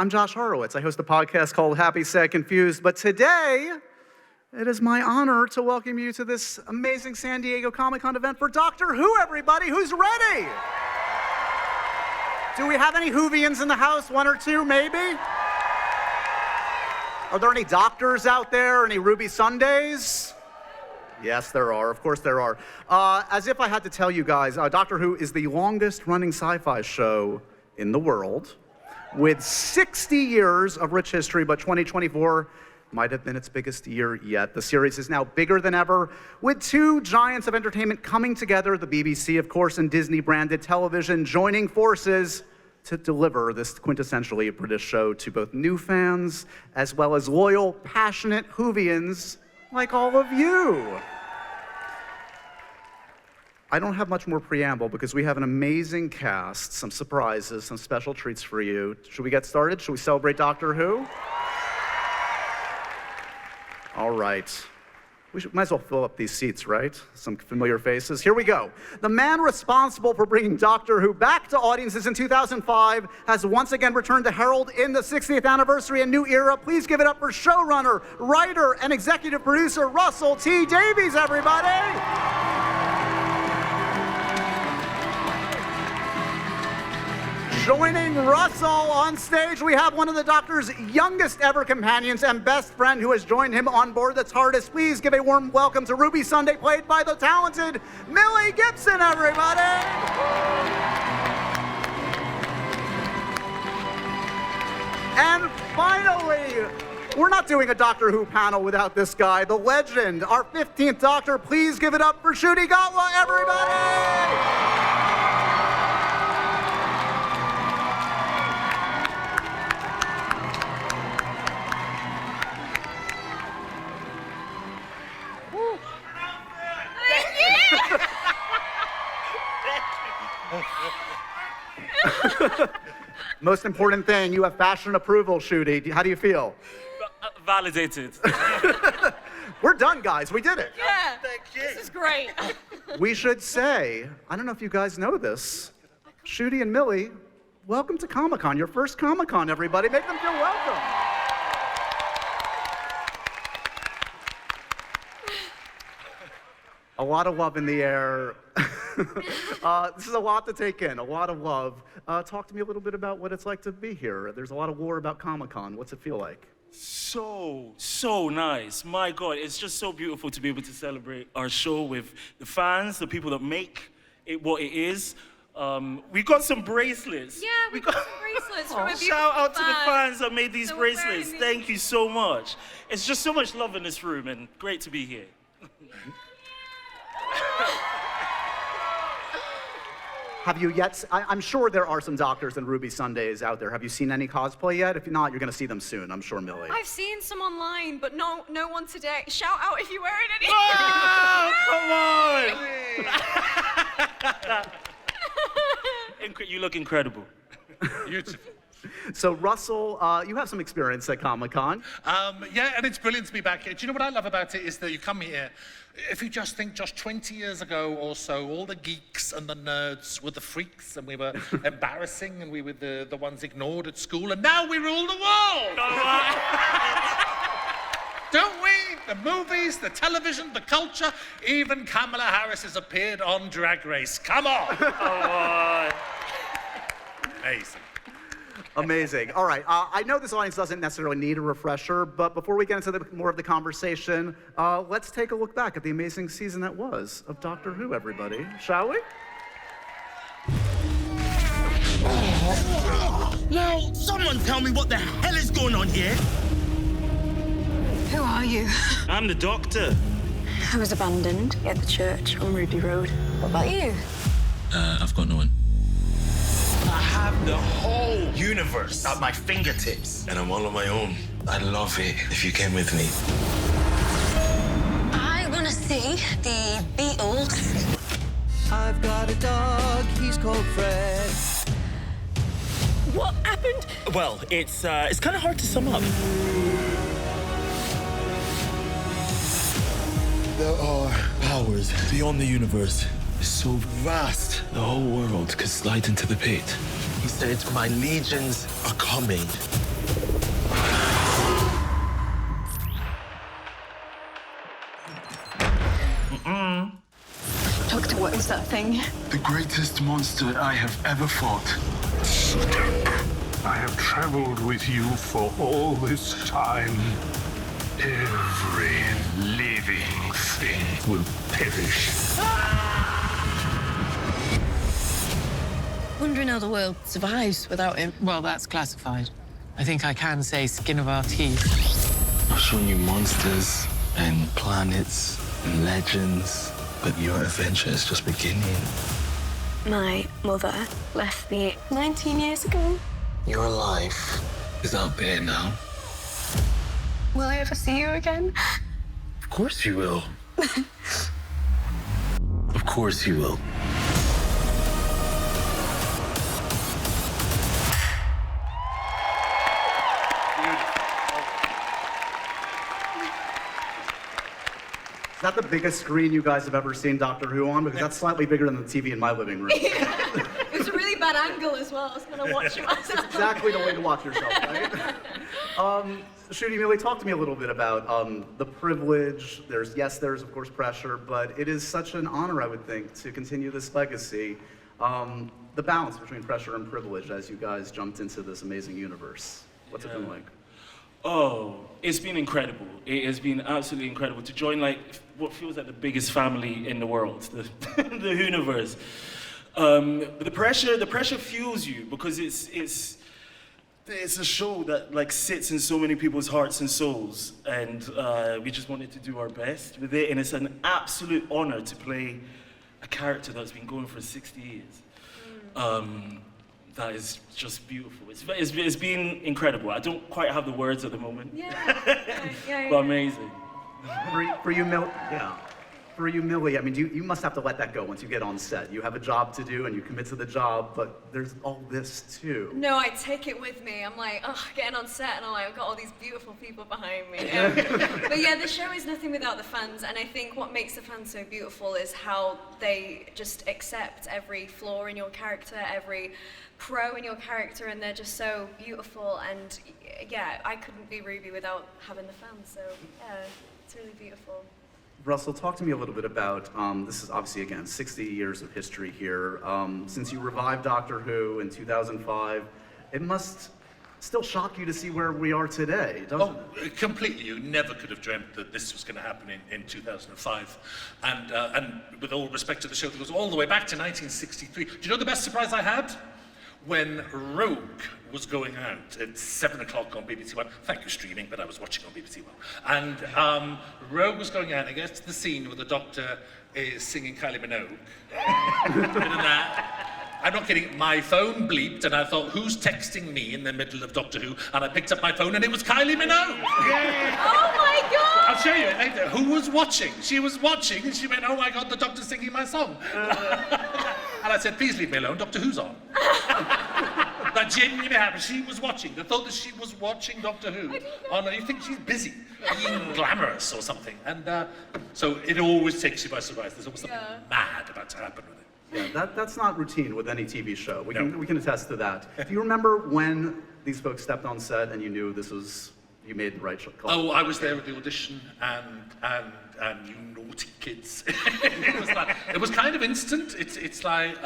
I'm Josh Horowitz. I host a podcast called Happy, Sad, Confused. But today, it is my honor to welcome you to this amazing San Diego Comic-Con event for Doctor Who, everybody. Who's ready? Do we have any Whovians in the house? One or two, maybe? Are there any doctors out there? Any Ruby Sundays? Yes, there are. Of course there are. As if I had to tell you guys, Doctor Who is the longest-running sci-fi show in the world, with 60 years of rich history, but 2024 might have been its biggest year yet. The series is now bigger than ever, with two giants of entertainment coming together, the BBC, of course, and Disney-branded television, joining forces to deliver this quintessentially British show to both new fans as well as loyal, passionate Whovians like all of you. I don't have much more preamble because we have an amazing cast, some surprises, some special treats for you. Should we get started? Should we celebrate Doctor Who? All right. Might as well fill up these seats, right? Some familiar faces. Here we go. The man responsible for bringing Doctor Who back to audiences in 2005 has once again returned to herald in the 60th anniversary and new era. Please give it up for showrunner, writer, and executive producer Russell T. Davies, everybody! Joining Russell on stage, we have one of the Doctor's youngest ever companions and best friend who has joined him on board the TARDIS. Please give a warm welcome to Ruby Sunday, played by the talented Millie Gibson, everybody! And finally, we're not doing a Doctor Who panel without this guy, the legend, our 15th Doctor. Please give it up for Ncuti Gatwa, everybody! Most important thing, you have fashion approval, Ncuti. How do you feel? Validated. We're done, guys. We did it. Yeah, this is great. We should say, I don't know if you guys know this, Ncuti and Millie, welcome to Comic-Con, your first Comic-Con, everybody. Make them feel welcome. A lot of love in the air. This is a lot to take in, a lot of love. Talk to me a little bit about what it's like to be here. There's a lot of lore about Comic-Con. What's it feel like? So nice. My God, it's just so beautiful to be able to celebrate our show with the fans, the people that make it what it is. We got some bracelets. Yeah, we got some bracelets from a beautiful Shout out to the fan. fans that made these So bracelets. Thank you so much. It's just so much love in this room and great to be here. Have you yet, I'm sure there are some Doctors and Ruby Sundays out there. Have you seen any cosplay yet? If not, you're gonna see them soon, I'm sure, Millie. I've seen some online, but no one today. Shout out if you're wearing any. Oh, come on! You look incredible. Beautiful. So, Russell, you have some experience at Comic-Con. Yeah, and it's brilliant to be back here. Do you know what I love about it is that you come here, if you just think just 20 years ago or so, all the geeks and the nerds were the freaks and we were embarrassing and we were the ones ignored at school, and now we rule the world! Don't we? The movies, the television, the culture, even Kamala Harris has appeared on Drag Race. Come on! Amazing. Amazing. All right, I know this audience doesn't necessarily need a refresher, but before we get into more of the conversation, let's take a look back at the amazing season that was of Doctor Who, everybody. Shall we? Now, someone tell me what the hell is going on here? Who are you? I'm the Doctor. I was abandoned at the church on Ruby Road. What about you? I've got no one. I have the whole universe at my fingertips. And I'm all on my own. I'd love it if you came with me. I want to see the Beatles. I've got a dog, he's called Fred. What happened? Well, it's kind of hard to sum up. There are powers beyond the universe. It's so vast. The whole world could slide into the pit. He said, my legions are coming. What's that thing? The greatest monster I have ever fought. I have traveled with you for all this time. Every living thing will perish. Wondering how the world survives without him. Well, that's classified. I think I can say skin of our teeth. I've shown you monsters and planets and legends, but your adventure is just beginning. My mother left me 19 years ago. Your life is out there now. Will I ever see you again? Of course you will. Of course you will. Is that the biggest screen you guys have ever seen Doctor Who on? Because that's slightly bigger than the TV in my living room. It was a really bad angle as well. I was going to watch it myself. Exactly the way to watch yourself, right? Ncuti, Millie, talk to me a little bit about the privilege. There's of course pressure, but it is such an honor, I would think, to continue this legacy. The balance between pressure and privilege as you guys jumped into this amazing universe. What's it been like? Oh, it's been incredible. It has been absolutely incredible to join like what feels like the biggest family in the world, the Whoniverse. But the pressure fuels you because it's a show that like sits in so many people's hearts and souls, and we just wanted to do our best with it. And it's an absolute honor to play a character that's been going for 60 years. That is just beautiful. It's been incredible. I don't quite have the words at the moment. Yeah. But amazing. For you, Millie, I mean, you must have to let that go once you get on set. You have a job to do and you commit to the job, but there's all this too. No, I take it with me. I'm like, getting on set and I'm like, I've got all these beautiful people behind me. But yeah, the show is nothing without the fans, and I think what makes the fans so beautiful is how they just accept every flaw in your character, every pro in your character, and they're just so beautiful. And yeah, I couldn't be Ruby without having the fans, so yeah, it's really beautiful. Russell, talk to me a little bit about, this is obviously, again, 60 years of history here. Since you revived Doctor Who in 2005, it must still shock you to see where we are today, doesn't it? Completely. You never could have dreamt that this was going to happen in 2005. And with all respect to the show that goes all the way back to 1963. Do you know the best surprise I had? When Rogue was going out at 7 o'clock on BBC One. Thank you, streaming, but I was watching on BBC One. And Rogue was going out, and it gets to the scene where the Doctor is singing Kylie Minogue. I'm not kidding, my phone bleeped, and I thought, who's texting me in the middle of Doctor Who? And I picked up my phone, and it was Kylie Minogue. Oh my God! I'll show you it later. Who was watching? She was watching, and she went, oh my God, the Doctor's singing my song. And I said, please leave me alone, Doctor Who's on. That genuinely happened. She was watching. They thought that she was watching Doctor Who. Oh no, you think she's busy, being glamorous or something. And so it always takes you by surprise. There's always something mad about to happen with it. Yeah, that's not routine with any TV show. We can attest to that. Do you remember when these folks stepped on set and you knew you made the right call? Oh, I was there at the audition, and you naughty kids. It was kind of instant. It's like,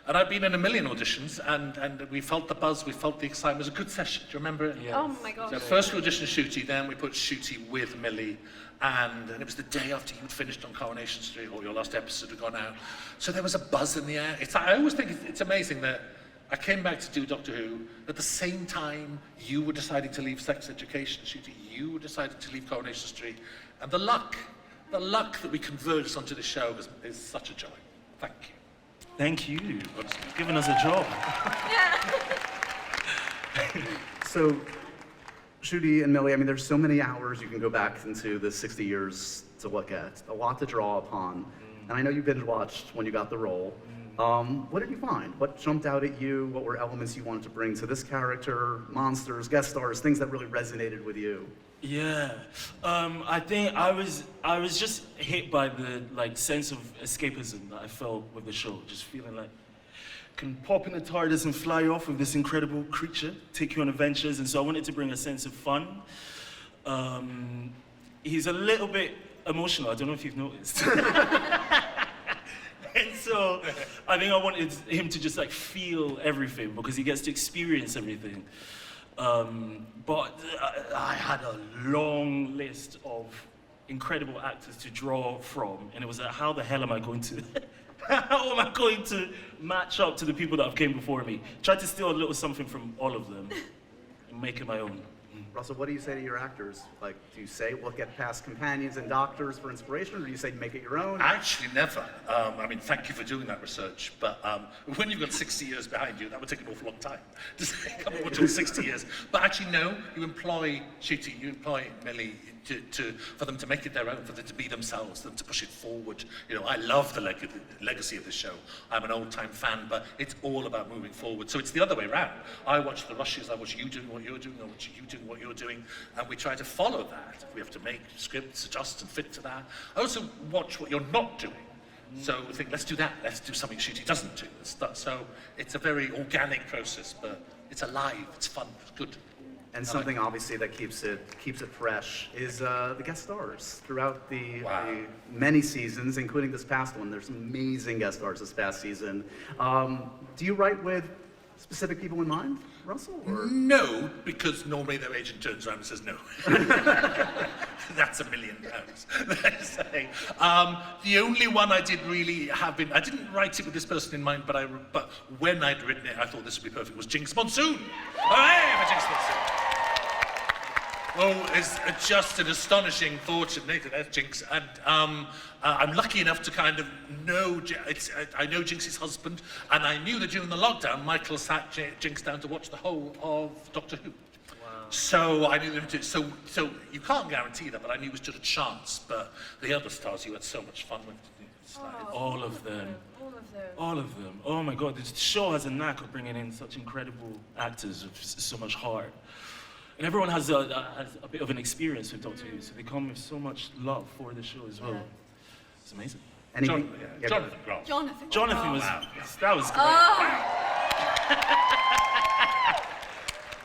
and I've been in a million auditions, and we felt the buzz, we felt the excitement. It was a good session. Do you remember it? Yeah. Oh my God. So first we auditioned Ncuti, then we put Ncuti with Millie, and it was the day after you'd finished on Coronation Street, or your last episode had gone out. So there was a buzz in the air. I always think it's amazing that I came back to do Doctor Who at the same time you were deciding to leave Sex Education, Ncuti, you were deciding to leave Coronation Street, and the luck that we converged onto the show is such a joy. Thank you. Thank you for giving us a job. So, Ncuti and Millie, I mean, there's so many hours you can go back into the 60 years to look at, a lot to draw upon. And I know you binge watched when you got the role. What did you find? What jumped out at you? What were elements you wanted to bring to this character, monsters, guest stars, things that really resonated with you? Yeah, I think I was just hit by the sense of escapism that I felt with the show. Just feeling like I can pop in the TARDIS and fly off with this incredible creature, take you on adventures, and so I wanted to bring a sense of fun. He's a little bit emotional. I don't know if you've noticed. And So I think I wanted him to just like feel everything because he gets to experience everything. But I had a long list of incredible actors to draw from, and it was like, how the hell am I going to, how am I going to match up to the people that have came before me? Tried to steal a little something from all of them and make it my own. Russell, what do you say to your actors? Like, do you say, look at past companions and doctors for inspiration, or do you say make it your own? Actually, never. I mean, thank you for doing that research, but when you've got 60 years behind you, that would take an awful long time to say, come on, we're doing 60 years. But actually, no, you employ Ncuti, you employ Millie for them to make it their own, for them to be themselves, for them to push it forward. You know, I love the legacy of the show. I'm an old-time fan, but it's all about moving forward. So it's the other way around. I watch the rushes, I watch you doing what you're doing, I watch you doing what you're doing, and we try to follow that. We have to make scripts, adjust and fit to that. I also watch what you're not doing. So we think, let's do that, let's do something Ncuti doesn't do. So it's a very organic process, but it's alive, it's fun, it's good. And something obviously that keeps it fresh is the guest stars throughout the many seasons, including this past one. There's some amazing guest stars this past season. Do you write with specific people in mind, Russell? Or? No, because normally their agent turns around and says no. That's £1 million. The only one I did really have been, I didn't write it with this person in mind, but when I'd written it, I thought this would be perfect, was Jinx Monsoon. Hooray for Jinx Monsoon. Oh, it's just an astonishing fortune, Nathan, that's Jinx. And I'm lucky enough to kind of know, I know Jinx's husband, and I knew that during the lockdown, Michael sat Jinx down to watch the whole of Doctor Who. So I knew them too. So you can't guarantee that, but I knew it was just a chance. But the other stars you had so much fun with. All of them. All of them. All of them. Oh my God, this show has a knack of bringing in such incredible actors with so much heart. And everyone has a bit of an experience with Doctor Who, so they come with so much love for the show as well. It's amazing. Jonathan Groff. Jonathan was, that was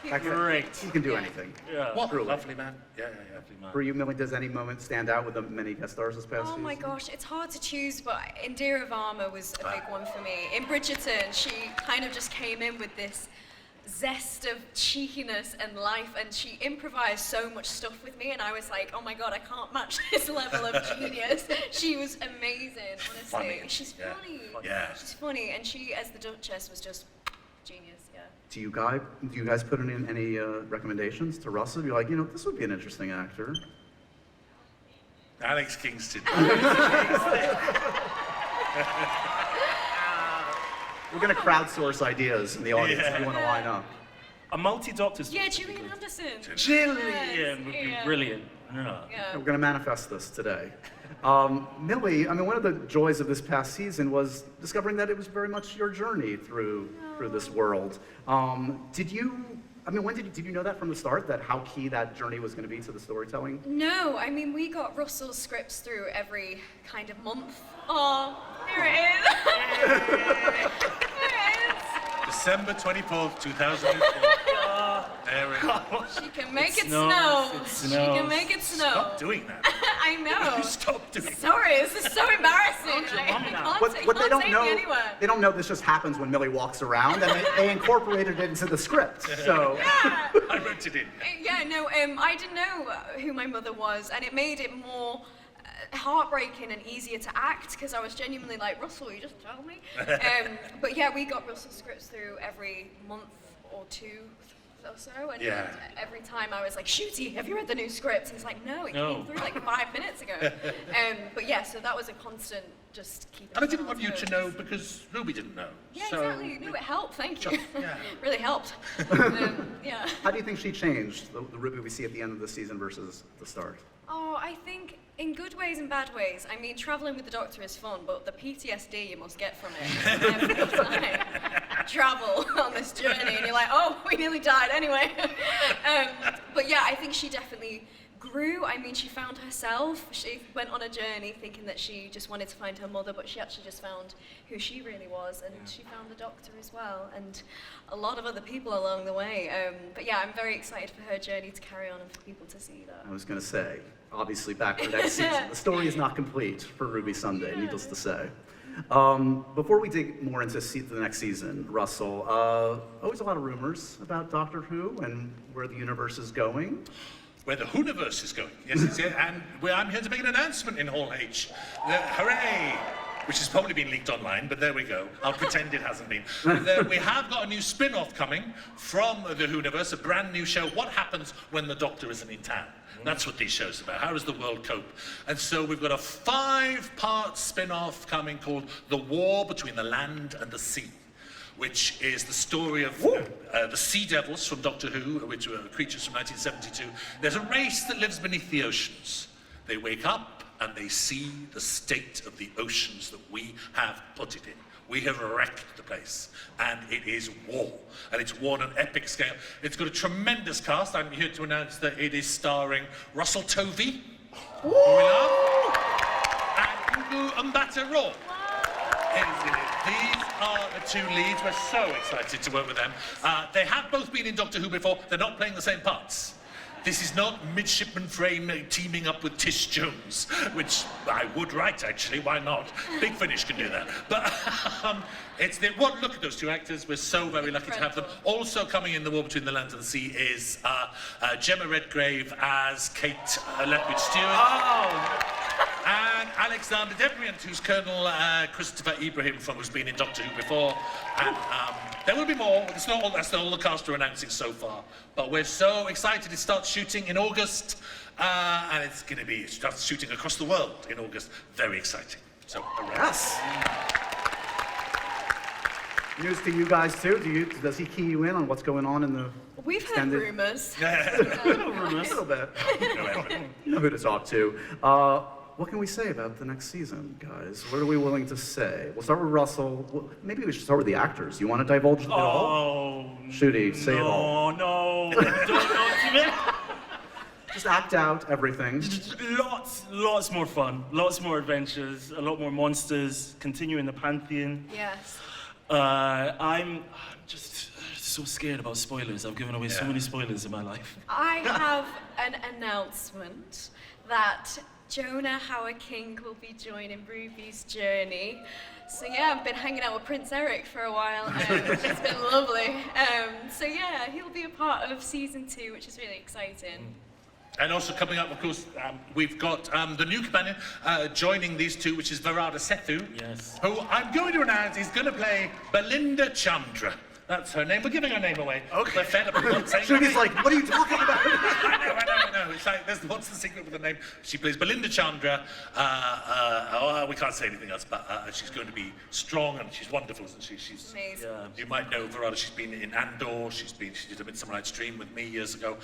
great. Great. He can do anything. Yeah. What a lovely man. Yeah. For you, Millie, does any moment stand out with the many guest stars this past season? Oh my gosh, it's hard to choose, but Indira Varma was a big one for me. In Bridgerton, she kind of just came in with this zest of cheekiness and life, and she improvised so much stuff with me, and I was like, oh my God, I can't match this level of genius. She was amazing, honestly. Funny. She's funny. Yeah. She's funny, and she, as the Duchess, was just genius, yeah. Do you guys put in any recommendations to Russell? You're like, this would be an interesting actor. Alex Kingston. We're going to crowdsource ideas in the audience if you want to line up. A multi-doctor. Yeah, Gillian Anderson. Gillian would be brilliant. Yeah. We're going to manifest this today. Millie, I mean, one of the joys of this past season was discovering that it was very much your journey through this world. Did you know that from the start, that how key that journey was going to be to the storytelling? No, I mean, we got Russell's scripts through every kind of month. Oh, here it is. Here it is. December 24th, 2004. There it is. She can make it snow. She can make it snow. Stop doing that. I know. Stop doing that. Sorry, this is so embarrassing. What they don't know, they don't know this just happens when Millie walks around, and they incorporated it into the script. So yeah. I wrote it in. Yeah, no, I didn't know who my mother was, and it made it more heartbreaking and easier to act, because I was genuinely like, Russell, you just tell me. But yeah, we got Russell's scripts through every month or two or so, and every time I was like, Ncuti, have you read the new script? He's like, no, it came through like 5 minutes ago. But yeah, so that was a constant just keeping. And I didn't want you to know because Ruby didn't know. Yeah, so exactly. No, it helped. Thank you. Yeah. Really helped. Yeah. How do you think she changed, the Ruby we see at the end of the season versus the start? Oh, I think in good ways and bad ways. I mean, traveling with the Doctor is fun, but the PTSD you must get from it every time travel on this journey, and you're like, oh, we nearly died anyway. But yeah, I think she definitely grew. I mean, she found herself. She went on a journey thinking that she just wanted to find her mother, but she actually just found who she really was, and she found the Doctor as well, and a lot of other people along the way. But yeah, I'm very excited for her journey to carry on and for people to see that. I was going to say, obviously back for next season, the story is not complete for Ruby Sunday, needless to say. Before we dig more into the next season, Russell, always a lot of rumors about Doctor Who and where the universe is going. Where the Whoniverse is going. Yes, it's here. And I'm here to make an announcement in Hall H. Hooray! Which has probably been leaked online, but there we go. I'll pretend it hasn't been. We have got a new spin-off coming from the Whoniverse, a brand new show, What Happens When the Doctor Isn't in Town. That's what these shows are about. How does the world cope? And so we've got a 5-part spin-off coming called The War Between the Land and the Sea, which is the story of the Sea Devils from Doctor Who, which were creatures from 1972. There's a race that lives beneath the oceans. They wake up and they see the state of the oceans that we have put it in. We have wrecked the place, and it is war, and it's war on an epic scale. It's got a tremendous cast. I'm here to announce that it is starring Russell Tovey, who we love, and Ugu Mbata-Raw. These are the two leads. We're so excited to work with them. They have both been in Doctor Who before. They're not playing the same parts. This is not Midshipman Frame teaming up with Tish Jones, which I would write, actually. Why not? Big Finish can do that. But look at those two actors. We're so very lucky to have them. Also coming in The War Between the Land and the Sea is Gemma Redgrave as Kate Lethbridge-Stewart. Oh! And Alexander Debriant, who's Colonel Christopher Ibrahim who's been in Doctor Who before. And there will be more. That's not all the cast are announcing so far. But we're so excited. It starts shooting in August. And it starts shooting across the world in August. Very exciting. So, hooray. Yes. News to you guys too. Does he key you in on what's going on in the We've extended... heard rumors. A little bit. You know who to talk to. What can we say about the next season, guys? What are we willing to say? We'll start with Russell. Maybe we should start with the actors. You want to divulge it all? Ncuti, say it all. No. Don't. Just act out everything. Lots more fun. Lots more adventures. A lot more monsters. Continue in the pantheon. Yes. I'm just so scared about spoilers. I've given away so many spoilers in my life. I have an announcement that Jonah Howard-King will be joining Ruby's journey. So yeah, I've been hanging out with Prince Eric for a while, and it's been lovely. So yeah, he'll be a part of season 2, which is really exciting. And also coming up, of course, we've got the new companion joining these two, which is Varada Sethu, who I'm going to announce is going to play Belinda Chandra. That's her name. We're giving her name away. Okay. We're fed up with not saying Shuggy's like, what are you talking about? I know. It's like, what's the secret with the name? She plays Belinda Chandra. We can't say anything else, but she's going to be strong and she's wonderful, isn't she? She's amazing. You might know Varada. She's been in Andor. She did a Midsummer Night's Dream with me years ago.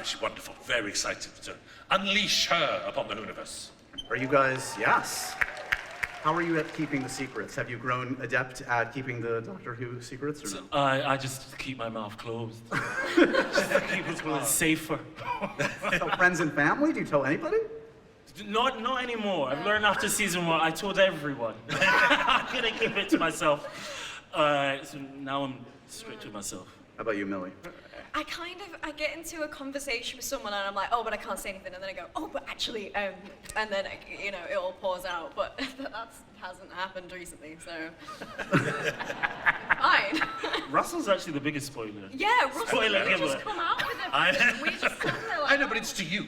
She's wonderful. Very excited to unleash her upon the Whoniverse. Are you guys? Yes. How are you at keeping the secrets? Have you grown adept at keeping the Doctor Who secrets, or no? I just keep my mouth closed. Just keep it closed. Safer. Tell friends and family? Do you tell anybody? Not anymore. I've learned after season 1. I told everyone. I couldn't keep it to myself. So now I'm strict with myself. How about you, Millie? I get into a conversation with someone and I'm like, oh, but I can't say anything, and then I go, oh, but actually, and then it all pours out. But that hasn't happened recently, so fine. Russell's actually the biggest spoiler. Yeah, Russell, you just come out with it. We just sit there like, I know, but it's to you.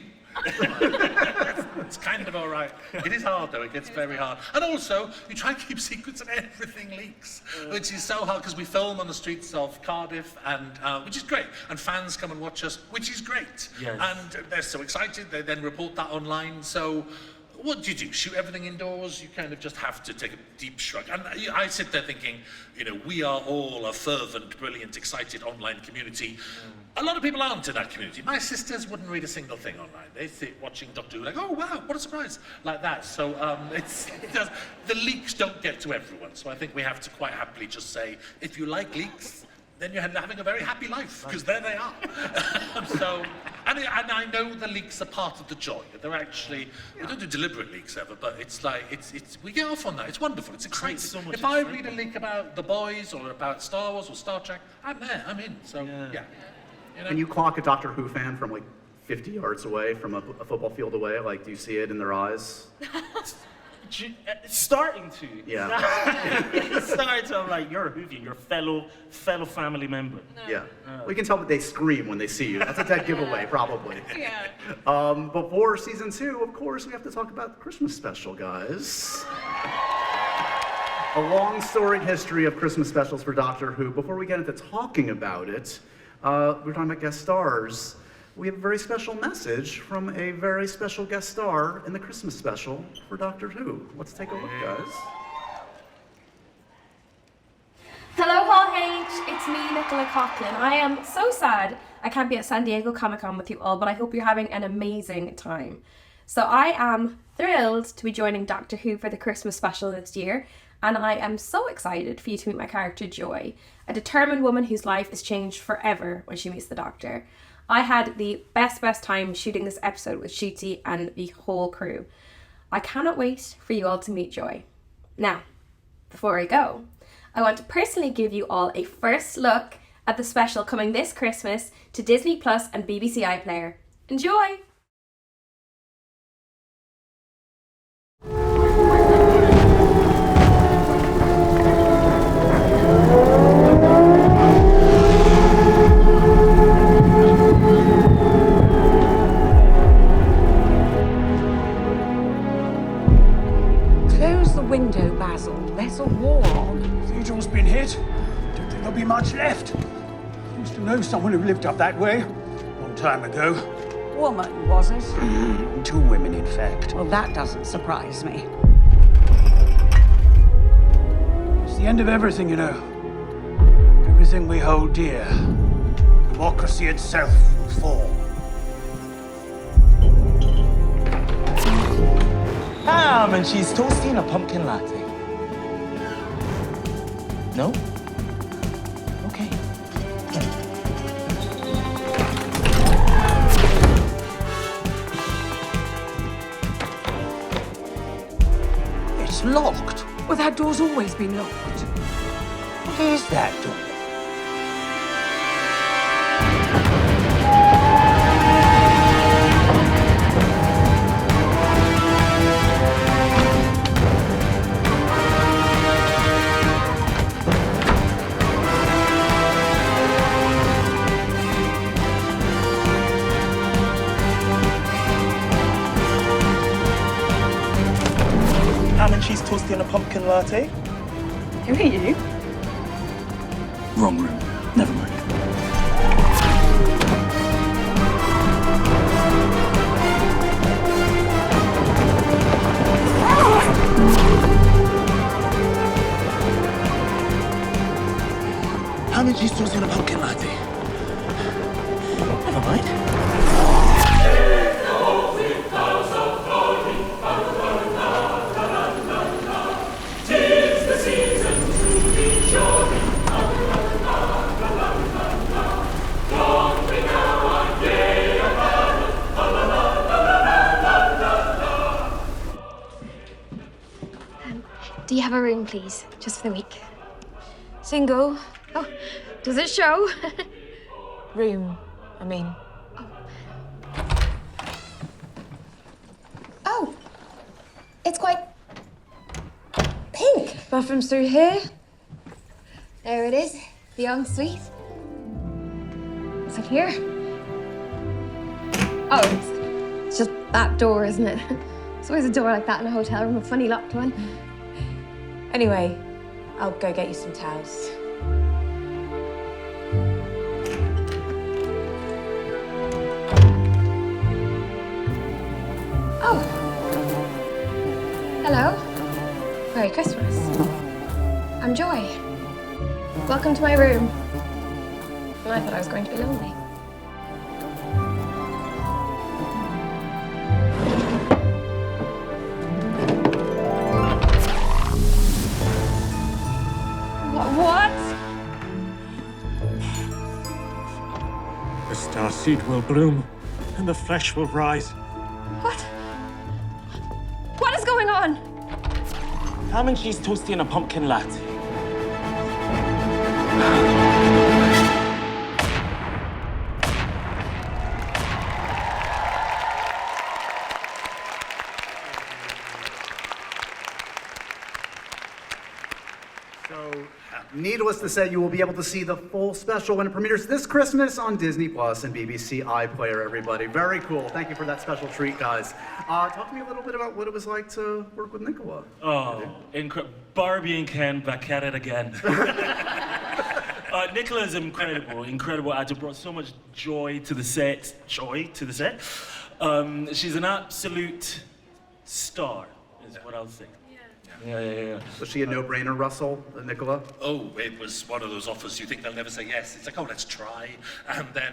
It's kind of all right. It is hard, though. It gets very hard. And also, you try and keep secrets and everything leaks, which is so hard because we film on the streets of Cardiff, and which is great. And fans come and watch us, which is great. Yes. And they're so excited. They then report that online. So what do? Shoot everything indoors? You kind of just have to take a deep shrug. And I sit there thinking, we are all a fervent, brilliant, excited online community. A lot of people aren't in that community. My sisters wouldn't read a single thing online. They sit watching Doctor Who like, oh wow, what a surprise, like that. So the leaks don't get to everyone. So I think we have to quite happily just say, if you like leaks, then you're having a very happy life, because there they are. And I know the leaks are part of the joy. They're actually, we don't do deliberate leaks ever, but it's like, we get off on that. It's wonderful, it's exciting. So much if I read a leak about The Boys, or about Star Wars, or Star Trek, I'm there, I'm in, so yeah. When you clock a Doctor Who fan from like 50 yards away, from a football field away, like, do you see it in their eyes? Starting to. Yeah. Starting to. I'm like, you're a Whovian, you're a fellow family member. Yeah. We can tell that they scream when they see you. That's a dead giveaway, probably. Yeah. Before season 2, of course, we have to talk about the Christmas special, guys. A long storied history of Christmas specials for Doctor Who. Before we get into talking about it, we're talking about guest stars. We have a very special message from a very special guest star in the Christmas special for Doctor Who. Let's take a look, guys. Hello, Hall H. It's me, Nicola Coughlin. I am so sad I can't be at San Diego Comic-Con with you all, but I hope you're having an amazing time. So I am thrilled to be joining Doctor Who for the Christmas special this year, and I am so excited for you to meet my character Joy, a determined woman whose life is changed forever when she meets the Doctor. I had the best time shooting this episode with Ncuti and the whole crew. I cannot wait for you all to meet Joy. Now, before I go, I want to personally give you all a first look at the special coming this Christmas to Disney Plus and BBC iPlayer. Enjoy! Window, Basil. There's a war on. The cathedral's been hit. Don't think there'll be much left. Used to know someone who lived up that way. Long time ago. Woman, was it? 2 women, in fact. Well, that doesn't surprise me. It's the end of everything, you know. Everything we hold dear. Democracy itself will fall. Ham and cheese toasty and a pumpkin latte. No? Okay. It's locked. Well, that door's always been locked. What is that door? Ham and cheese toasty and a pumpkin latte. Who are you? Wrong room. Never mind. Ham and cheese toasty and a pumpkin latte. Never mind. Do you have a room, please? Just for the week. Single. Oh, does it show? Room, I mean. Oh, it's quite pink. Bathroom's through here. There it is, the ensuite. Is it here? Oh, it's just that door, isn't it? There's always a door like that in a hotel room, a funny locked one. Anyway, I'll go get you some towels. Oh. Hello. Merry Christmas. I'm Joy. Welcome to my room. And I thought I was going to be lonely. What? The starseed will bloom, and the flesh will rise. What? What is going on? Ham and cheese toasty and a pumpkin latte. Needless to say, you will be able to see the full special when it premieres this Christmas on Disney Plus and BBC iPlayer, everybody. Very cool. Thank you for that special treat, guys. Talk to me a little bit about what it was like to work with Nicola. Oh, Barbie and Ken back at it again. Nicola is incredible actor, brought so much joy to the set. She's an absolute star, is what I'll say. Yeah. Was she a no-brainer, Russell, Nicola? Oh, it was one of those offers you think they'll never say yes. It's like, oh, let's try. And then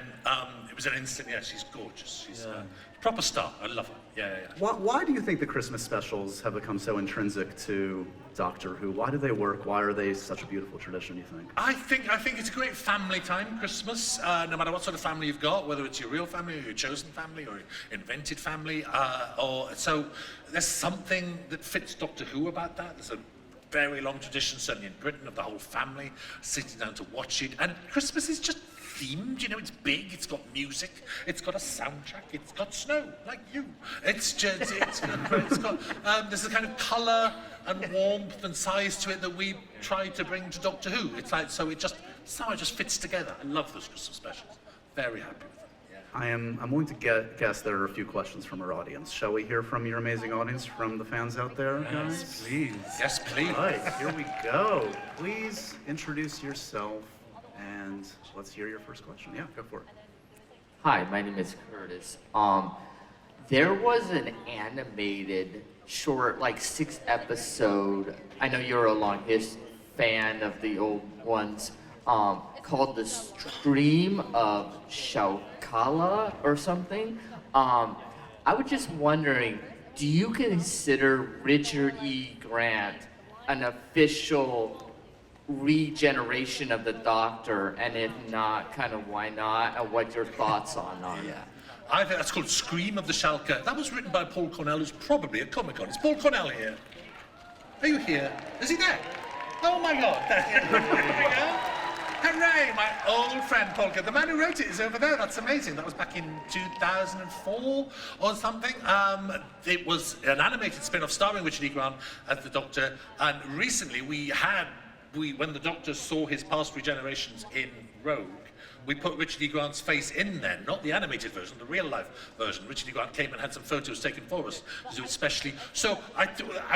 it was an instant, yeah, she's gorgeous. She's a proper star. I love her. Yeah. Why do you think the Christmas specials have become so intrinsic to Doctor Who? Why do they work? Why are they such a beautiful tradition, you think? I think it's a great family time, Christmas. No matter what sort of family you've got, whether it's your real family or your chosen family or your invented family, so there's something that fits Doctor Who about that. There's a very long tradition, certainly in Britain, of the whole family sitting down to watch it. And Christmas is just themed, you know, it's big, it's got music, it's got a soundtrack, it's got snow, like you. It's got there's a kind of colour and warmth and size to it that we try to bring to Doctor Who. It's like, so it just, somehow just fits together. I love those Christmas specials. Very happy with them. Yeah. I'm going to guess there are a few questions from our audience. Shall we hear from your amazing audience, from the fans out there, guys? Yes, please. Yes, please. All right, here we go. Please introduce yourself, and let's hear your first question. Yeah, go for it. Hi, my name is Curtis. There was an animated short, like 6-episode, I know you're a long fan of the old ones, called The Stream of Shaukala or something. I was just wondering, do you consider Richard E. Grant an official regeneration of the Doctor, and if not, kind of why not, and what your thoughts on that? I think that's called Scream of the Shalka. That was written by Paul Cornell, who's probably at Comic-Con. Is Paul Cornell here? Are you here? Is he there? Oh my God. There we go. Hooray, my old friend Paul Cornell. The man who wrote it is over there. That's amazing. That was back in 2004 or something. It was an animated spin-off starring Richard E. Grant as the Doctor. And recently when the Doctor saw his past regenerations in Rogue, we put Richard E. Grant's face in there, not the animated version, the real-life version. Richard E. Grant came and had some photos taken for us to do it specially. So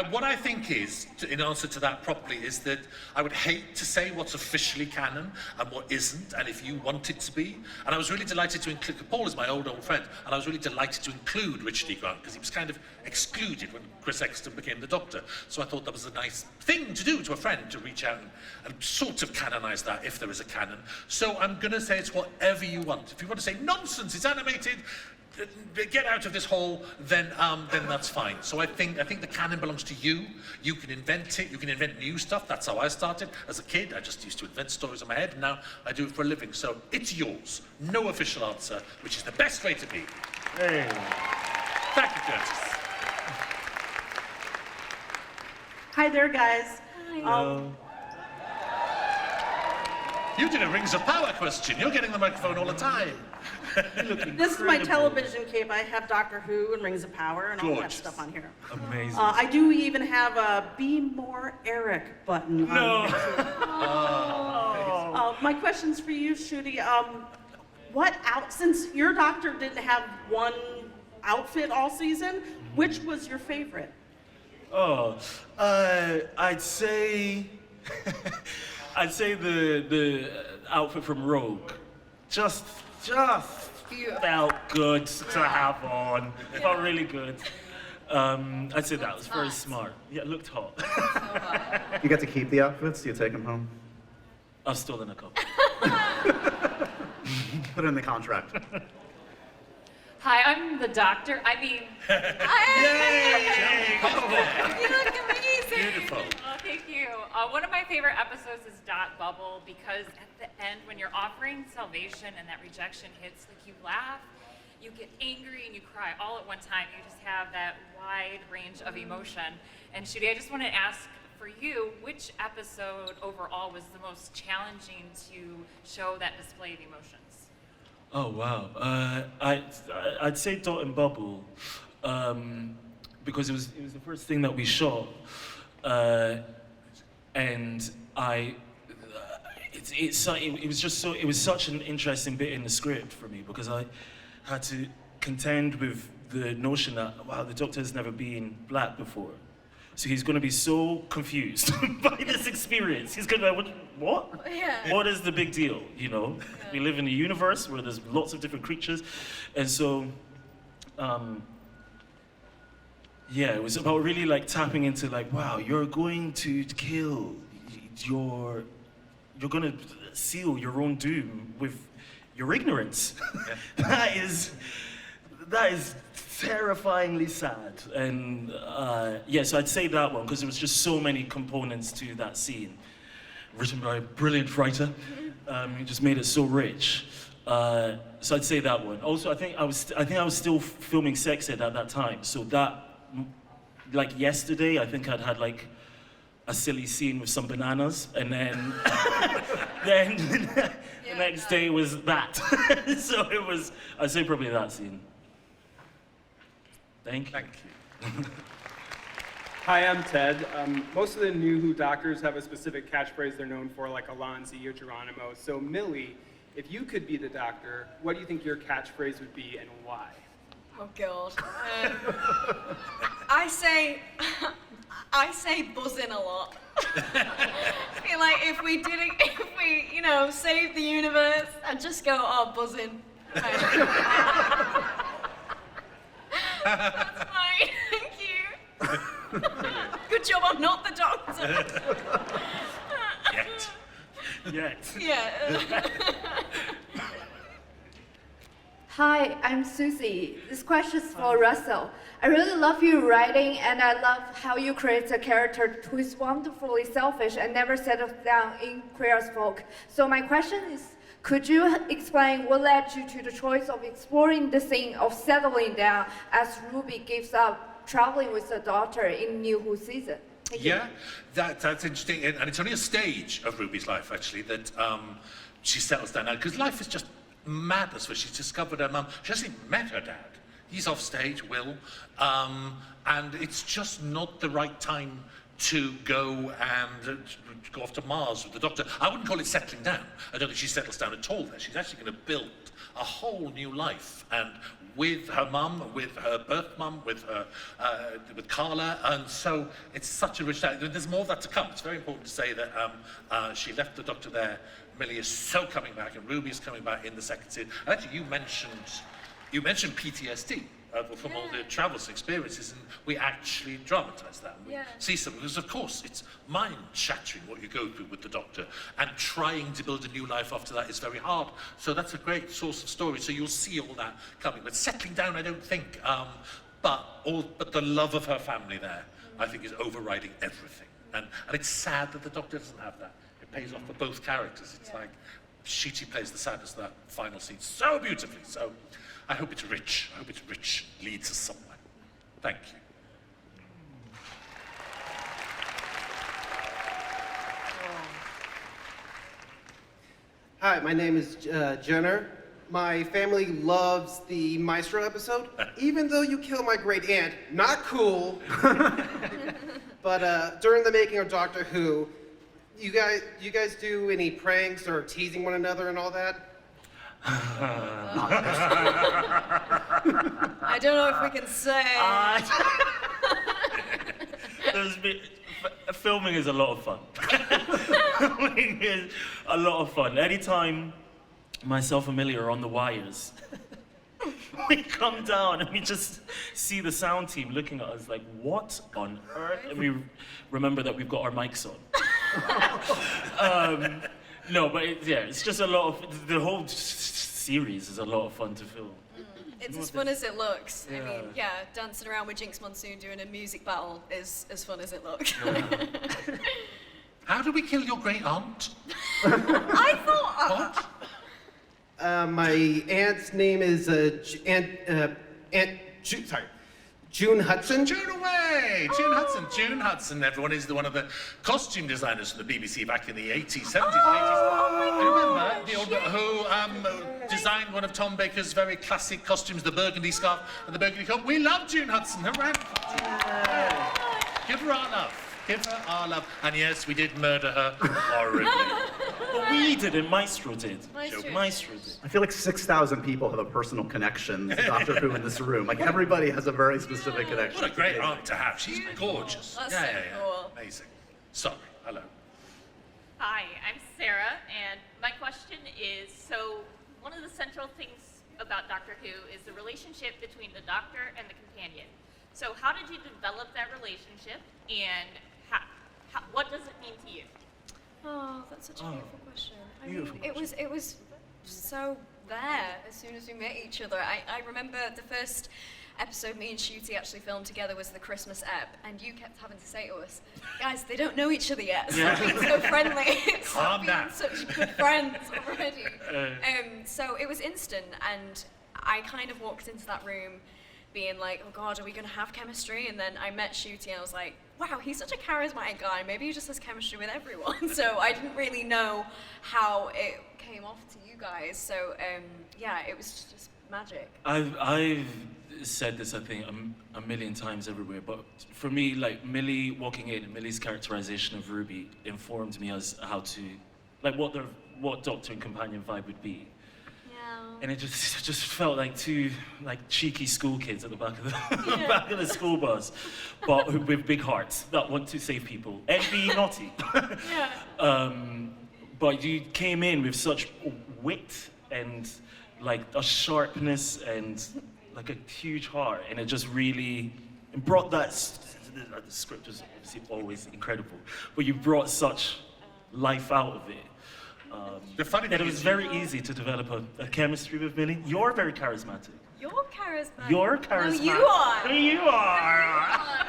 what I think is, in answer to that properly, is that I would hate to say what's officially canon and what isn't, and if you want it to be. And I was really delighted to include, Paul is my old friend, and I was really delighted to include Richard E. Grant, because he was kind of excluded when Chris Eccleston became the Doctor. So I thought that was a nice thing to do to a friend, to reach out and sort of canonize that, if there is a canon. So I'm going to say it's whatever you want. If you want to say nonsense, it's animated, get out of this hole, then that's fine. So I think the canon belongs to you. You can invent it. You can invent new stuff. That's how I started as a kid. I just used to invent stories in my head, and now I do it for a living. So it's yours. No official answer, which is the best way to be. Hey. Thank you, Curtis. Hi there, guys. Hi. You did a Rings of Power question. You're getting the microphone all the time. This is my television cape. I have Doctor Who and Rings of Power and all that stuff on here. Amazing. I do even have a Be More Eric button. No. My question's for you, Ncuti. Since your Doctor didn't have one outfit all season, which was your favorite? I'd say the outfit from Rogue. Just felt good to have on. It felt really good. I'd say that was very smart. Yeah, it looked hot. You get to keep the outfits? Do you take them home? I've stolen a couple. Put it in the contract. Hi, I'm the Doctor. I mean... Yay! You look amazing! Beautiful. Oh, thank you. One of my favorite episodes is Dot Bubble, because at the end, when you're offering salvation and that rejection hits, like, you laugh, you get angry, and you cry all at one time. You just have that wide range of emotion. And Ncuti, I just want to ask, for you, which episode overall was the most challenging to show that display of emotions? Oh wow! I'd say Dot and Bubble, because it was the first thing that we shot, and I it was just so, it was such an interesting bit in the script for me because I had to contend with the notion that, wow, the Doctor has never been black before. So he's going to be so confused by this experience. He's going to be like, what? Yeah. What is the big deal, you know? Yeah. We live in a universe where there's lots of different creatures. And so, yeah, it was about really like tapping into like, wow, you're going to kill, you're going to seal your own doom with your ignorance. Yeah. That is terrifyingly sad. And yeah, so I'd say that one, because there was just so many components to that scene. Written by a brilliant writer. He just made it so rich. So I'd say that one. Also, I think I was still filming Sex Ed at that time. So that, like yesterday, I think I'd had like a silly scene with some bananas, and then then the next day was that. So it was, I'd say probably that scene. Thank you. Hi, I'm Ted. Most of the new Who Doctors have a specific catchphrase they're known for, like Alonzi or Geronimo. So Millie, if you could be the Doctor, what do you think your catchphrase would be and why? Oh God. I say buzzing a lot. I feel like if we, you know, saved the universe, I'd just go, oh, buzzing. That's fine, thank you. Good job I'm not the Doctor. Yet. Yeah. Hi, I'm Susie. This question is for Russell. I really love your writing, and I love how you create a character who is wonderfully selfish and never settles down in Queer's folk. So my question is, could you explain what led you to the choice of exploring the scene of settling down as Ruby gives up traveling with her daughter in New Who season? Yeah, that's interesting, and it's only a stage of Ruby's life, actually, that she settles down now, because life is just madness where she's discovered her mum. She hasn't even met her dad. He's off stage, Will, and it's just not the right time to go and go off to Mars with the Doctor. I wouldn't call it settling down. I don't think she settles down at all there. She's actually going to build a whole new life, and with her mum, with her birth mum, with her, with Carla, and so it's such a rich time. There's more of that to come. It's very important to say that she left the Doctor there. Millie is so coming back, and Ruby is coming back in the second season. And actually, you mentioned PTSD from all the travels experiences, and we actually dramatise that. We see something, because of course it's mind-shattering what you go through with the Doctor, and trying to build a new life after that is very hard. So that's a great source of story. So you'll see all that coming. But settling down, I don't think. But the love of her family there, I think, is overriding everything. And it's sad that the Doctor doesn't have that. It pays off for both characters. It's like Ncuti plays the sadness of that final scene so beautifully. So I hope it's rich. I hope it's rich. Leads us somewhere. Thank you. Hi, my name is Jenner. My family loves the Maestro episode, even though you kill my great aunt. Not cool. But during the making of Doctor Who, you guys do any pranks or teasing one another and all that? I don't know if we can say. Filming is a lot of fun. Filming is a lot of fun. Anytime myself and Millie are on the wires, we come down and we just see the sound team looking at us like, what on earth? And we remember that we've got our mics on. No, but it's just a lot of, the whole series is a lot of fun to film. It's as fun as it looks. I mean, dancing around with Jinx Monsoon doing a music battle is as fun as it looks. How do we kill your great aunt? I thought... My aunt's name is June Hudson. June away! June Hudson. June Hudson, everyone, is one of the costume designers from the BBC back in the 80s, 70s, 80s. Do you remember? The old, who designed one of Tom Baker's very classic costumes, the burgundy scarf and the burgundy coat. We love June Hudson. Hooray! Give her our love. Give her our love. And yes, we did murder her horribly. We didn't, Maestro did. Maestro. Maestro did. I feel like 6,000 people have a personal connection to Doctor Who in this room. Like everybody has a very specific connection. What a great aunt to have. She's gorgeous. That's so cool. Amazing. Sorry, hello. Hi, I'm Sarah, and my question is, so one of the central things about Doctor Who is the relationship between the Doctor and the companion. So how did you develop that relationship, and what does it mean to you? Oh, that's such a beautiful question. I Beautiful mean, it was so there as soon as we met each other. I remember the first episode me and Ncuti actually filmed together was the Christmas ep, and you kept having to say to us, guys, they don't know each other yet. Stop being so friendly. Stop being such good friends already. So it was instant, and I kind of walked into that room being like, oh God, are we gonna have chemistry? And then I met Ncuti and I was like, wow, he's such a charismatic guy. Maybe he just has chemistry with everyone. So I didn't really know how it came off to you guys. So yeah, it was just magic. I've said this, I think, a million times everywhere, but for me, like Millie walking in, and Millie's characterization of Ruby informed me as how to, like what Doctor and Companion vibe would be. And it just felt like two cheeky school kids at the back of the back of the school bus, but with big hearts that want to save people and be naughty. But you came in with such wit and like a sharpness and like a huge heart, and it just really brought that. The script was obviously always incredible, but you brought such life out of it. The funny thing it was very easy to develop a chemistry with Millie. You're very charismatic. You're charismatic. You're charismatic. No, you are. No, you are.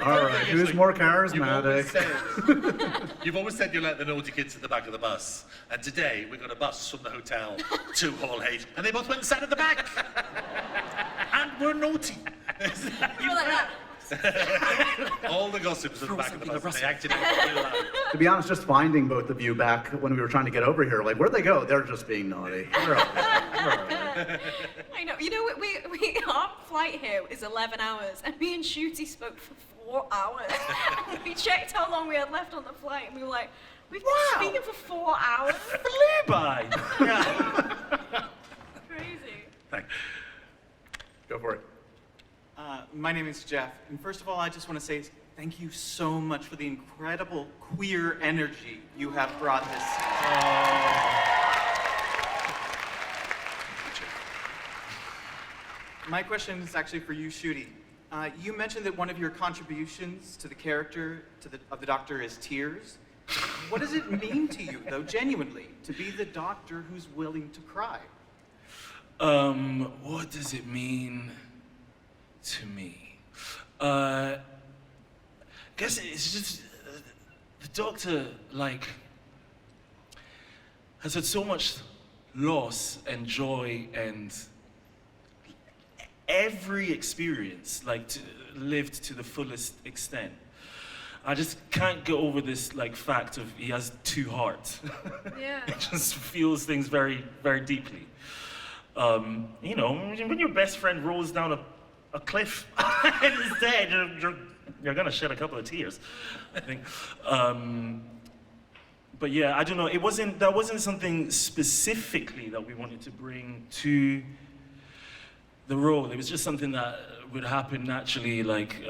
All right, who's more charismatic? You've always said you let the naughty kids at the back of the bus, and today we got a bus from the hotel to Hall H, and they both went and sat at the back, and we're naughty. You're like that. All the gossips at the back of the bus. They acted really loud. To be honest, just finding both of you back when we were trying to get over here, like, where'd they go? They're just being naughty. They're all right. I know. You know what? Our flight here is 11 hours, and me and Ncuti spoke for 4 hours. We checked how long we had left on the flight, and we were like, we've been speaking for 4 hours. Flew by. Crazy. Thanks. Go for it. My name is Jeff, and first of all, I just want to say thank you so much for the incredible queer energy you have brought this. My question is actually for you, Ncuti. You mentioned that one of your contributions to the character of the Doctor is tears. What does it mean to you, though, genuinely, to be the Doctor who's willing to cry? What does it mean to me? I guess it's just the Doctor, like, has had so much loss and joy and every experience, like, lived to the fullest extent. I just can't get over this, like, fact of he has two hearts. Yeah. It just feels things very, very deeply. You know, when your best friend rolls down a cliff and is dead, you're gonna shed a couple of tears, I think. But yeah, I don't know. That wasn't something specifically that we wanted to bring to the role. It was just something that would happen naturally, like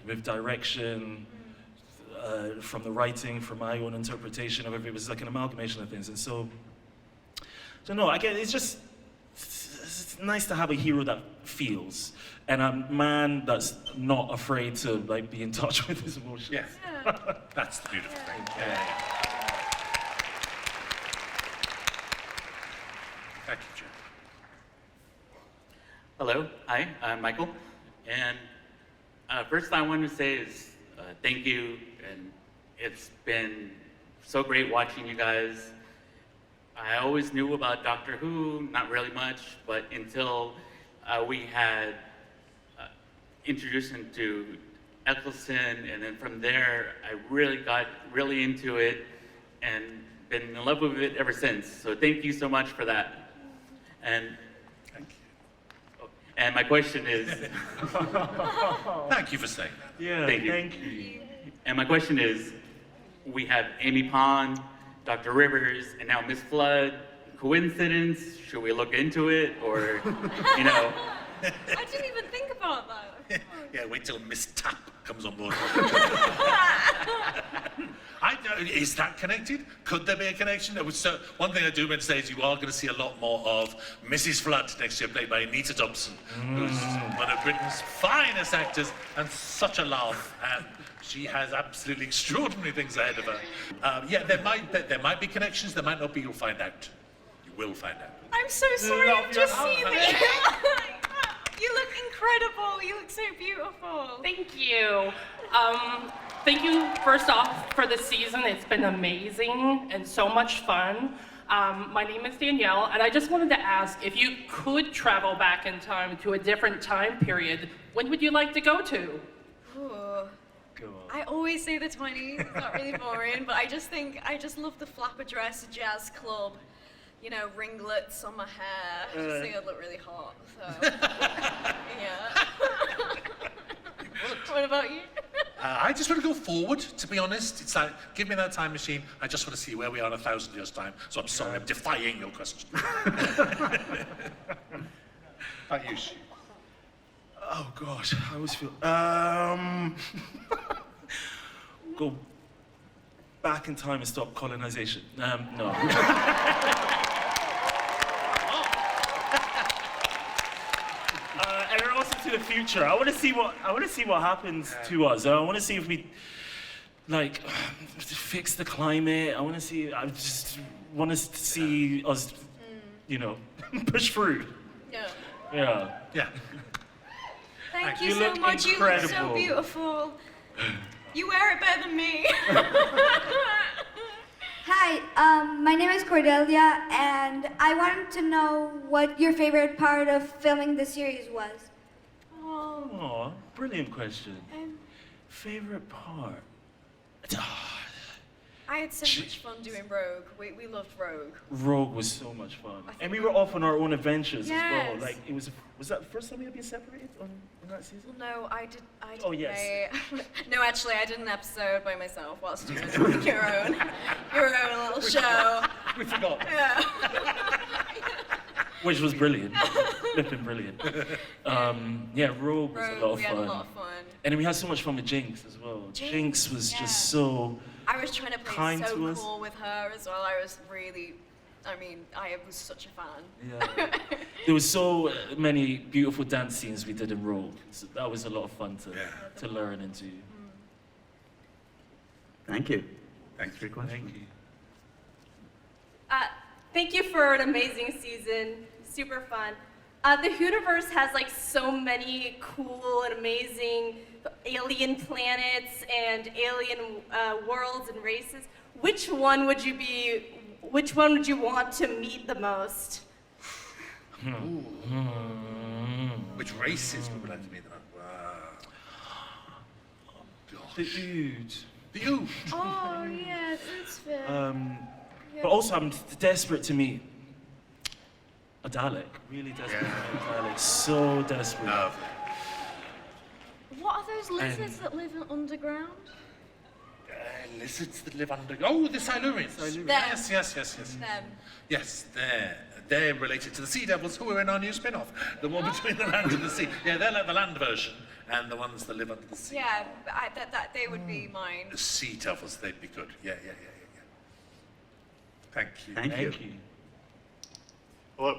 with direction, from the writing, from my own interpretation of it. It was like an amalgamation of things, and so I don't know. I guess it's nice to have a hero that feels, and a man that's not afraid to like be in touch with his emotions. Yeah, that's the beautiful thing. Yeah. Thank you, Jim. Hello, hi, I'm Michael, and first I want to say is thank you, and it's been so great watching you guys. I always knew about Doctor Who, not really much, but until we had introduced into Eccleston, and then from there, I really got really into it and been in love with it ever since. So thank you so much for that. And thank you. And my question is. Thank you for saying that. Yeah, thank you. And my question is, we have Amy Pond, Dr. Rivers, and now Miss Flood. Coincidence? Should we look into it? Or, you know? I didn't even think about that. Yeah, wait till Miss Tap comes on board. Is that connected? Could there be a connection? One thing I do meant to say is you are going to see a lot more of Mrs. Flood next year, played by Anita Dobson, who's one of Britain's finest actors and such a laugh. And she has absolutely extraordinary things ahead of her. Yeah, there might be connections. There might not be. You'll find out. You will find out. I'm so sorry, I've just seen it. You look incredible. You look so beautiful. Thank you. Thank you, first off, for the season. It's been amazing and so much fun. My name is Danielle, and I just wanted to ask, if you could travel back in time to a different time period, when would you like to go to? Ooh. I always say the 20s. It's not really boring, but I just love the flapper dress jazz club. You know, ringlets on my hair. I just think I'd look really hot. So, yeah. What about you? I just want to go forward, to be honest. It's like, give me that time machine. I just want to see where we are in 1,000 years' time. So I'm sorry, I'm defying your question. About you, Shu? Oh gosh, I always feel. Go back in time and stop colonization. No. And also to the future. I want to see what happens to us. I want to see if we fix the climate. I just want to see us, you know, push through. Yeah. Yeah. Yeah. Thank You you so look much. You look so incredible. beautiful. You wear it better than me. Hi, my name is Cordelia, and I wanted to know what your favorite part of filming the series was. Oh, brilliant question. Favorite part? I had so much fun doing Rogue. We loved Rogue. Rogue was so much fun, and we were off on our own adventures as well. Yes. Like was that the first time we had been separated on that season? No, I did. Oh, yes. No, actually, I did an episode by myself whilst you were doing your own little show. We forgot. Yeah. Which was brilliant. Flipping brilliant. Yeah, Rogue was a lot of we fun. had a lot of fun. And then we had so much fun with Jinx as well. Jinx was just so I was trying to play kind it so to us. cool with her as well. I was such a fan. Yeah. There was so many beautiful dance scenes we did in Rogue. So that was a lot of fun to learn and to. Thank you. Thanks for your question. Thank you. Thank you for an amazing season. Super fun. The Whoniverse has like so many cool and amazing alien planets and alien worlds and races. Which one would you want to meet the most? Which races we would like to meet them? The Ood. The Ood. Oh yeah, that's fair. But also, I'm desperate to meet a Dalek. Really desperate to meet a Dalek. So desperate. What are those lizards that live underground? Lizards that live under. Oh, the Silurians. Them. Yes. Them. Yes, they're related to the Sea Devils, who are in our new spin-off, the one between the land and the sea. Yeah, they're like the land version, and the ones that live under the sea. Yeah, that they would be mine. The Sea Devils, they'd be good. Yeah. Thank you. Thank you. Hello.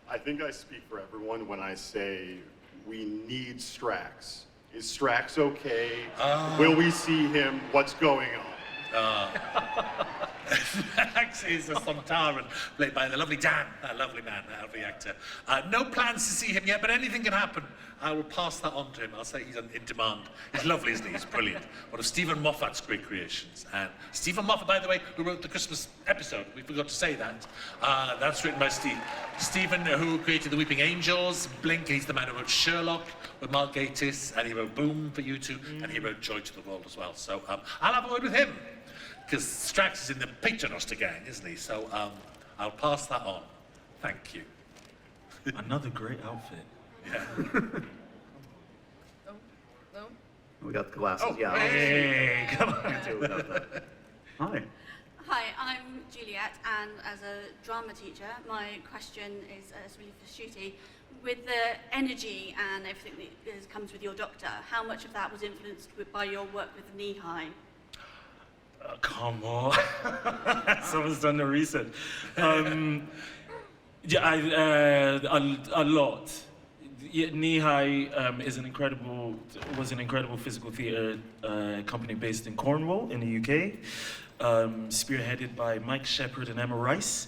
I think I speak for everyone when I say we need Strax. Is Strax okay? Will we see him? What's going on? Strax is a Sontaran, played by the lovely Dan, that lovely man, that lovely actor. No plans to see him yet, but anything can happen. I will pass that on to him. I'll say he's in demand. He's lovely, isn't he? He's brilliant. One of Stephen Moffat's great creations. And Stephen Moffat, by the way, who wrote the Christmas episode. We forgot to say that. That's written by Stephen, who created The Weeping Angels, Blink. He's the man who wrote Sherlock with Mark Gatiss, and he wrote Boom for you two, and he wrote Joy to the World as well. So I'll have a word with him, because Strax is in the Paternoster gang, isn't he? So I'll pass that on. Thank you. Another great outfit. Yeah. We got the glasses. Oh, yeah. hey, come on. Hi. Hi, I'm Juliet, and as a drama teacher, my question is really for Ncuti. With the energy and everything that comes with your doctor, how much of that was influenced by your work with Knee-High? Come on. Someone's done the research. A lot. Yeah, Knee-High was an incredible physical theatre company based in Cornwall in the UK, spearheaded by Mike Shepherd and Emma Rice.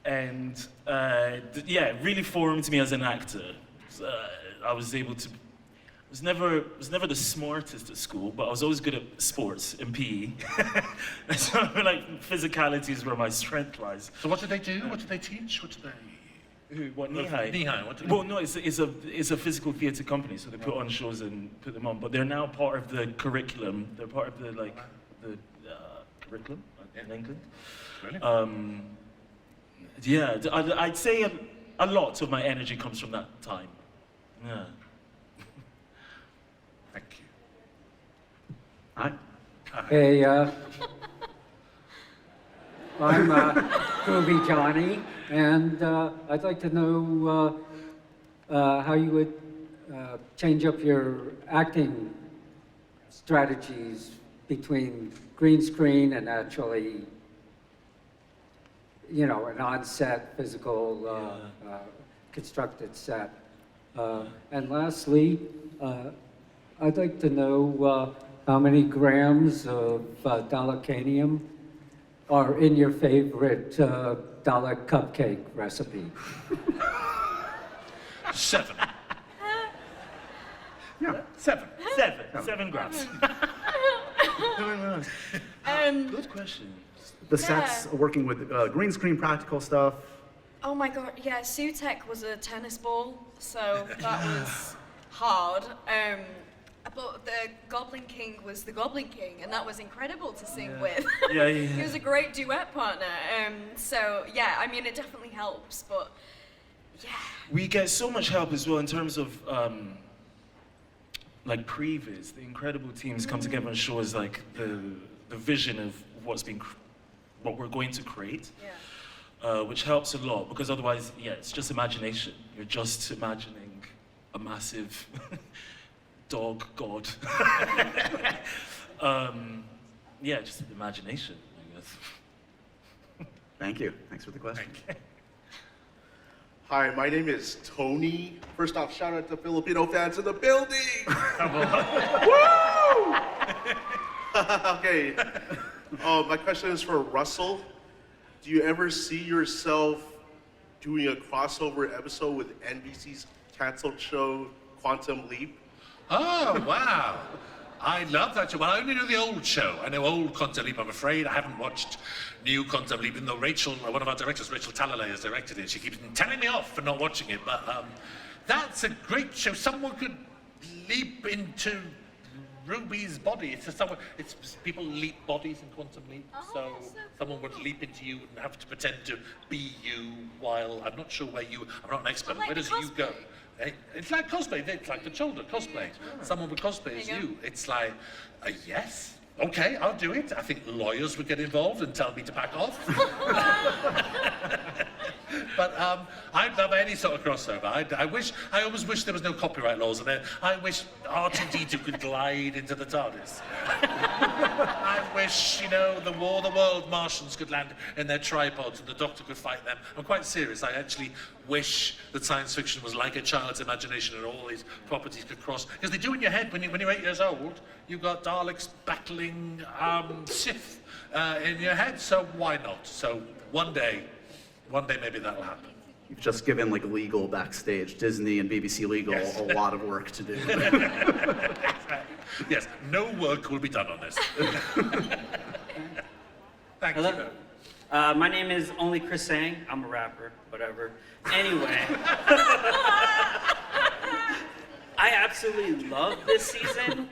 And it really formed me as an actor. I was never the smartest at school, but I was always good at sports and PE. So like physicality is where my strength lies. So what did they do? What did they teach? What did they? What, Knee-High? Knee-High, what did they? Well, no, it's a physical theatre company, so they put on shows and put them on. But they're now part of the curriculum. They're part of the curriculum in England. Really? I'd say a lot of my energy comes from that time. Yeah. Thank you. Hi. Hey, I'm Groovy Johnny, and I'd like to know how you would change up your acting strategies between green screen and actually, an on-set, physical, constructed set. And lastly, I'd like to know how many grams of dalacanium are in your favorite dollar cupcake recipe. 7. Yeah. 7 grams. Good question. The sets, working with green screen practical stuff. Oh my god, yeah, Sutek was a tennis ball, so that was hard. But the Goblin King was the Goblin King, and that was incredible to sing with. He was a great duet partner. So yeah, I mean, it definitely helps, but yeah. We get so much help as well in terms of like previs. The incredible teams come together and show us like the vision of what we're going to create. Which helps a lot, because otherwise, it's just imagination. You're just imagining a massive dog god. Just imagination, I guess. Thank you. Thanks for the question. Hi, my name is Tony. First off, shout out to Filipino fans in the building. Woo! Okay. My question is for Russell. Do you ever see yourself doing a crossover episode with NBC's canceled show, Quantum Leap? Oh, wow. I love that show. Well, I only know the old show. I know old Quantum Leap, I'm afraid. I haven't watched new Quantum Leap, even though Rachel, one of our directors, Rachel Talalay, has directed it. She keeps telling me off for not watching it, but that's a great show. Someone could leap into Ruby's body. It's people leap bodies in Quantum Leap, so someone would leap into you and have to pretend to be you while, I'm not sure where I'm not an expert, where does you go? It's like cosplay, it's like the shoulder cosplay. Someone would cosplay as you. It's like, yes, okay, I'll do it. I think lawyers would get involved and tell me to back off. But I'd love any sort of crossover. I always wish there was no copyright laws, and I wish R2-D2 could glide into the TARDIS. I wish, the War of the World Martians could land in their tripods and the Doctor could fight them. I'm quite serious. I actually wish that science fiction was like a child's imagination and all these properties could cross. Because they do in your head when you're 8 years old. You've got Daleks battling Sith in your head, so why not? So one day maybe that'll happen. You've just given legal backstage, Disney and BBC Legal, a lot of work to do. Yes, no work will be done on this. Thank you. My name is Only Chris Sang. I'm a rapper, whatever. Anyway. I absolutely love this season.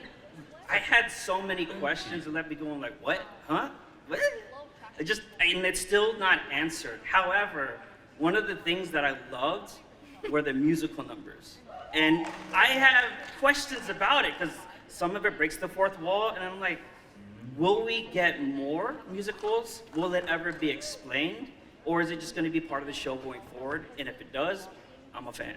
I had so many questions that left me going like, what? Huh? What? And it's still not answered. However, one of the things that I loved were the musical numbers. And I have questions about it, because some of it breaks the fourth wall, and I'm like, will we get more musicals? Will it ever be explained? Or is it just going to be part of the show going forward? And if it does, I'm a fan.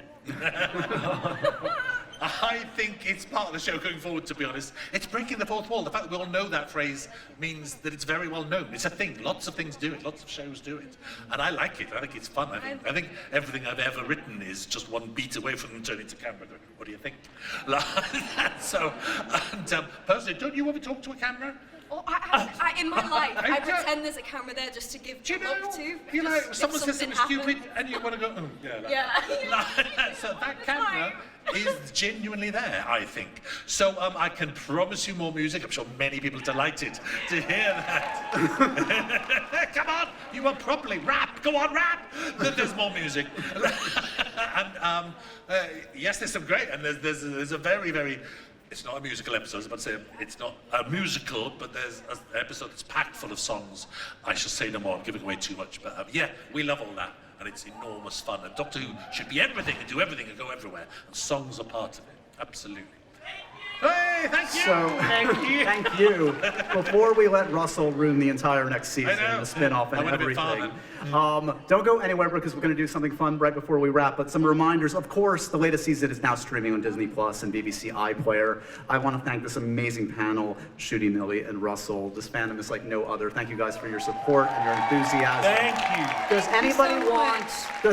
I think it's part of the show going forward, to be honest. It's breaking the fourth wall. The fact that we all know that phrase means that it's very well known. It's a thing. Lots of things do it. Lots of shows do it. And I like it. I think it's fun. I think everything I've ever written is just one beat away from them turning to camera going, what do you think? So, and personally, don't you ever talk to a camera? Oh, I in my life, I pretend there's a camera there just to give love to. You know, just someone if says something happens. stupid and you want to go, oh, yeah. Yeah. So that camera is genuinely there, I think. So I can promise you more music. I'm sure many people are delighted to hear that. Come on, you want properly rap. Go on, rap. There's more music. And yes, there's some great, and there's a very, very. It's not a musical episode. I was about to say it's not a musical, but there's an episode that's packed full of songs. I shall say no more. I'm giving away too much, but yeah, we love all that, and it's enormous fun. And Doctor Who should be everything and do everything and go everywhere, and songs are part of it. Absolutely. Hey, thank you. So, thank you. Before we let Russell ruin the entire next season, the spin-off and everything, don't go anywhere because we're going to do something fun right before we wrap. But some reminders. Of course, the latest season is now streaming on Disney Plus and BBC iPlayer. I want to thank this amazing panel, Ncuti, Millie, and Russell. This fandom is like no other. Thank you guys for your support and your enthusiasm. Thank you. Does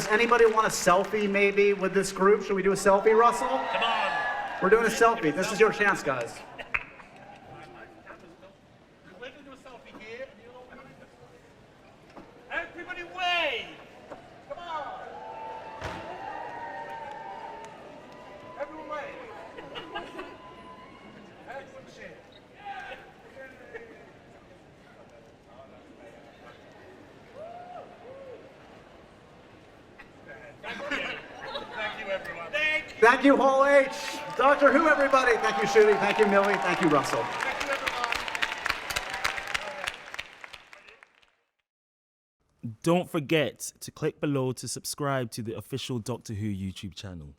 anybody want a selfie maybe with this group? Should we do a selfie, Russell? Come on. We're doing a selfie. This is your chance, guys. Everybody wave! Come on! Everyone wave! Everyone cheer! Thank you, everyone. Thank you, Hall H. Doctor Who, everybody. Thank you, Ncuti. Thank you, Millie. Thank you, Russell. Don't forget to click below to subscribe to the official Doctor Who YouTube channel.